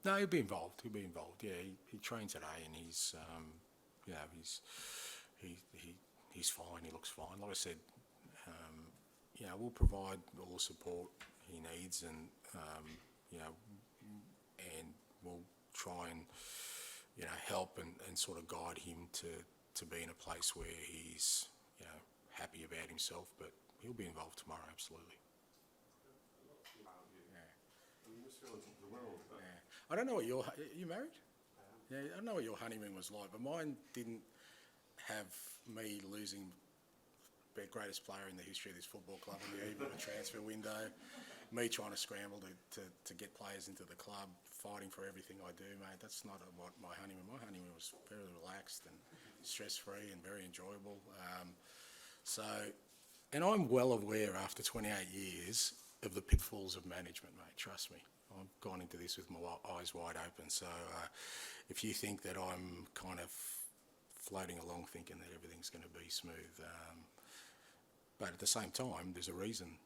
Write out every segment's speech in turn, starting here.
No, he'll be involved. He'll be involved. Yeah, he trained today, and he's he's fine. He looks fine. Like I said, we'll provide all the support he needs, and and we'll try and help and sort of guide him to be in a place where he's happy about himself. But he'll be involved tomorrow, absolutely. I don't know what you married? Yeah, I don't know what your honeymoon was like, but mine didn't have me losing the greatest player in the history of this football club on the eve of a transfer window, me trying to scramble to get players into the club, fighting for everything I do, mate. That's not what my honeymoon. My honeymoon was very relaxed and stress-free and very enjoyable. And I'm well aware after 28 years of the pitfalls of management, mate. Trust me. I've gone into this with my eyes wide open. So if you think that I'm kind of floating along thinking that everything's going to be smooth, but at the same time, there's a reason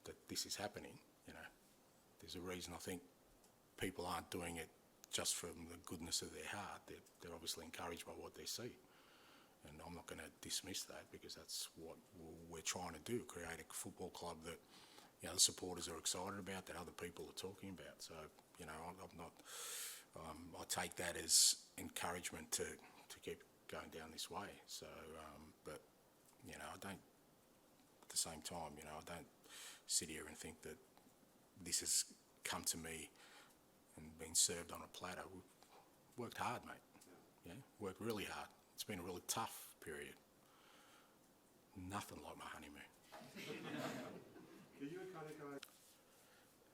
that this is happening. There's a reason. I think people aren't doing it just from the goodness of their heart. They're obviously encouraged by what they see. And I'm not going to dismiss that, because that's what we're trying to do, create a football club that the supporters are excited about, that other people are talking about. So, I'm not. I take that as encouragement to keep going down this way. So, but I don't. At the same time, I don't sit here and think that this has come to me and been served on a platter. We've worked hard, mate. Yeah, worked really hard. It's been a really tough period. Nothing like my honeymoon.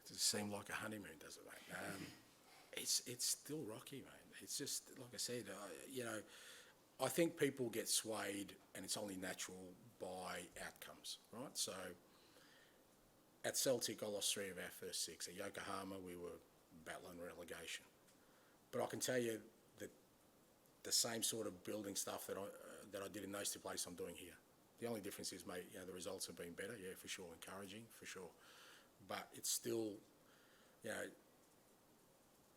Does it seem like a honeymoon, does it, mate? It's still rocky, mate. It's just, like I said, I think people get swayed, and it's only natural, by outcomes, right? So at Celtic, I lost 3 of our first 6. At Yokohama, we were battling relegation. But I can tell you that the same sort of building stuff that I did in those 2 places I'm doing here. The only difference is, mate, the results have been better, yeah, for sure, encouraging, for sure. But it's still,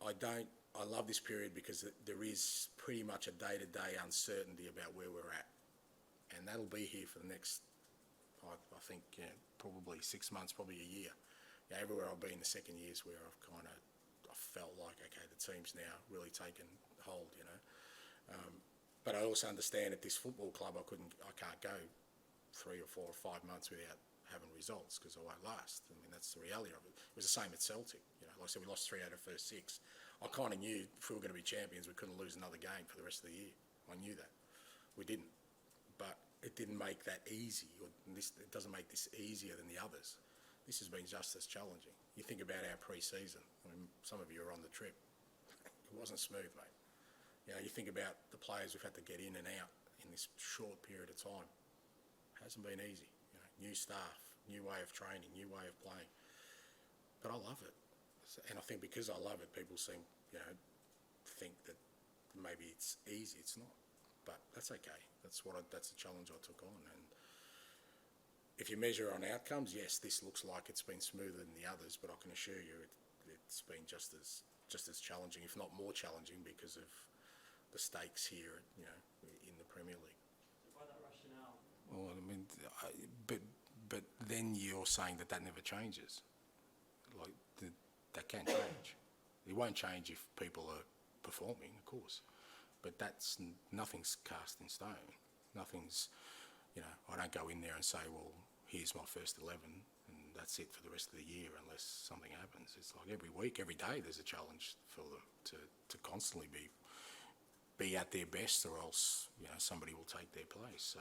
I love this period because there is pretty much a day-to-day uncertainty about where we're at. And that'll be here for the next, I think, probably 6 months, probably a year. Everywhere I've been the second years where I felt like, okay, the team's now really taken hold, But I also understand at this football club, I can't go 3 or 4 or 5 months without having results, because I won't last. I mean, that's the reality of it. It was the same at Celtic. Like I said, we lost 3 out of the first 6. I kind of knew if we were going to be champions, we couldn't lose another game for the rest of the year. I knew that. We didn't. But it didn't make that easy. It doesn't make this easier than the others. This has been just as challenging. You think about our pre-season. I mean, some of you are on the trip. It wasn't smooth, mate. You think about the players we've had to get in and out in this short period of time. It hasn't been easy. New staff, new way of training, new way of playing. But I love it. And I think because I love it, people seem, think that maybe it's easy. It's not. But that's okay. That's the challenge I took on. And if you measure on outcomes, yes, this looks like it's been smoother than the others, but I can assure you it's been just as challenging, if not more challenging, because of the stakes here, in the Premier League. By that rationale. Well, I mean, but then you're saying that never changes. Like that can change. It won't change if people are performing, of course. But nothing's cast in stone. Nothing's, I don't go in there and say, well, here's my first 11, and that's it for the rest of the year unless something happens. It's like every week, every day, there's a challenge for them to constantly be at their best, or else somebody will take their place. So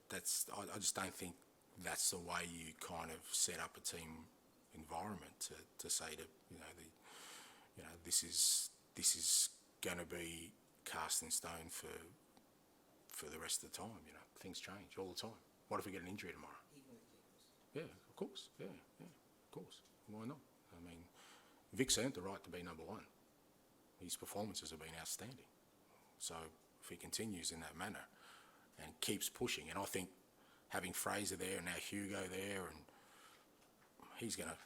that's I just don't think that's the way you kind of set up a team environment to say to this is going to be cast in stone for the rest of the time. Things change all the time. What if we get an injury tomorrow? Yeah, of course. Yeah, of course. Why not? I mean, Vic's earned the right to be number 1. His performances have been outstanding. So if he continues in that manner and keeps pushing, and I think having Fraser there and now Hugo there, and he's going to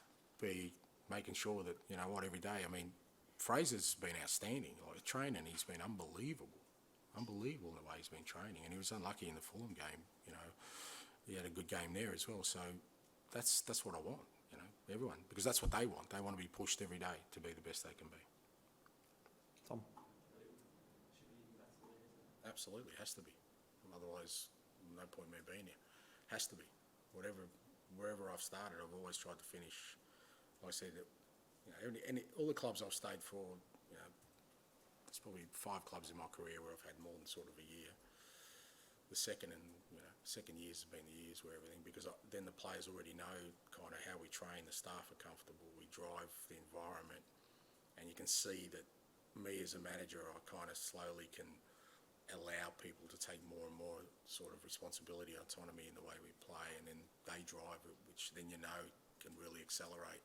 be making sure that, you know what, every day. I mean, Fraser's been outstanding. Like training, he's been unbelievable in the way he's been training, and he was unlucky in the Fulham game. You know, he had a good game there as well. So that's what I want. You know, everyone, because that's what they want. They want to be pushed every day to be the best they can be. Tom? Absolutely, has to be. Otherwise, no point in me being here. Has to be. Wherever I've started, I've always tried to finish. Like I said, that, you know, all the clubs I've stayed for, you know, there's probably 5 clubs in my career where I've had more than sort of a year. The second years have been the years where everything, because then the players already know kind of how we train, the staff are comfortable, we drive the environment, and you can see that me as a manager, I kind of slowly can allow people to take more and more sort of responsibility, autonomy in the way we play, and then they drive it, which then you know can really accelerate.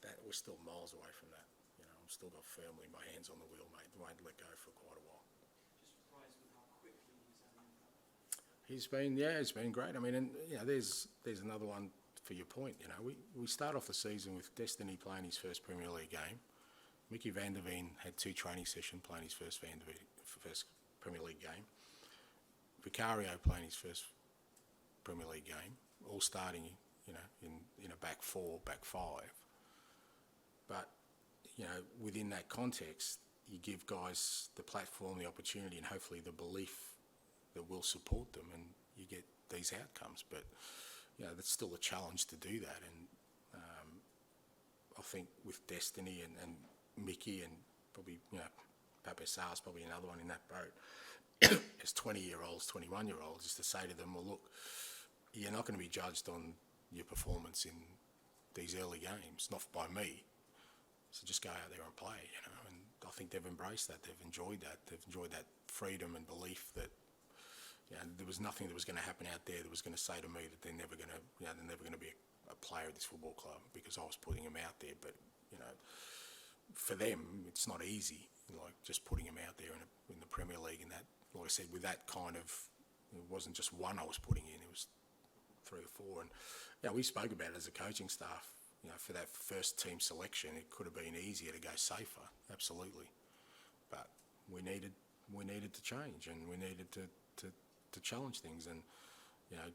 That we're still miles away from that. You know, I'm still got firmly my hands on the wheel, mate. Won't let go for quite a while. Just surprised with how quickly he's had an impact. He's been great. I mean, and you know, there's another one for your point. You know, we start off the season with Destiny playing his first Premier League game. Mickey van der Veen had 2 training sessions playing his first Premier League game. Vicario playing his first Premier League game, all starting, you know, in a back 4, back 5. But, you know, within that context, you give guys the platform, the opportunity, and hopefully the belief that we'll support them, and you get these outcomes. But, you know, that's still a challenge to do that. And I think with Destiny and Mickey, and probably, you know, Pape Sarr's probably another one in that boat, as 20-year-olds, 21-year-olds, is to say to them, well, look, you're not going to be judged on your performance in these early games, not by me. So just go out there and play, you know. And I think they've embraced that. They've enjoyed that. They've enjoyed that freedom and belief that, you know, there was nothing that was going to happen out there that was going to say to me that they're never going to, you know, they're never going to be a player at this football club because I was putting them out there. But, you know, for them, it's not easy, like just putting them out there in the Premier League, and that, like I said, with that kind of, it wasn't just one I was putting in, it was 3 or 4. And, you know, we spoke about it as a coaching staff, you know, for that first team selection, it could have been easier to go safer, absolutely. But we needed to change, and we needed to challenge things. And, you know,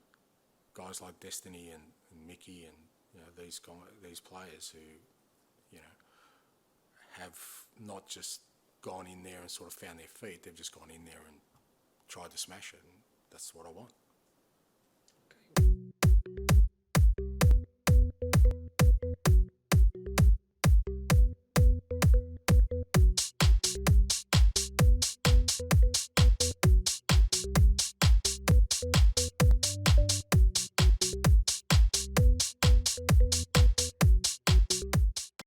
guys like Destiny and Mickey and, you know, these players who, you know, have not just gone in there and sort of found their feet, they've just gone in there and tried to smash it, and that's what I want.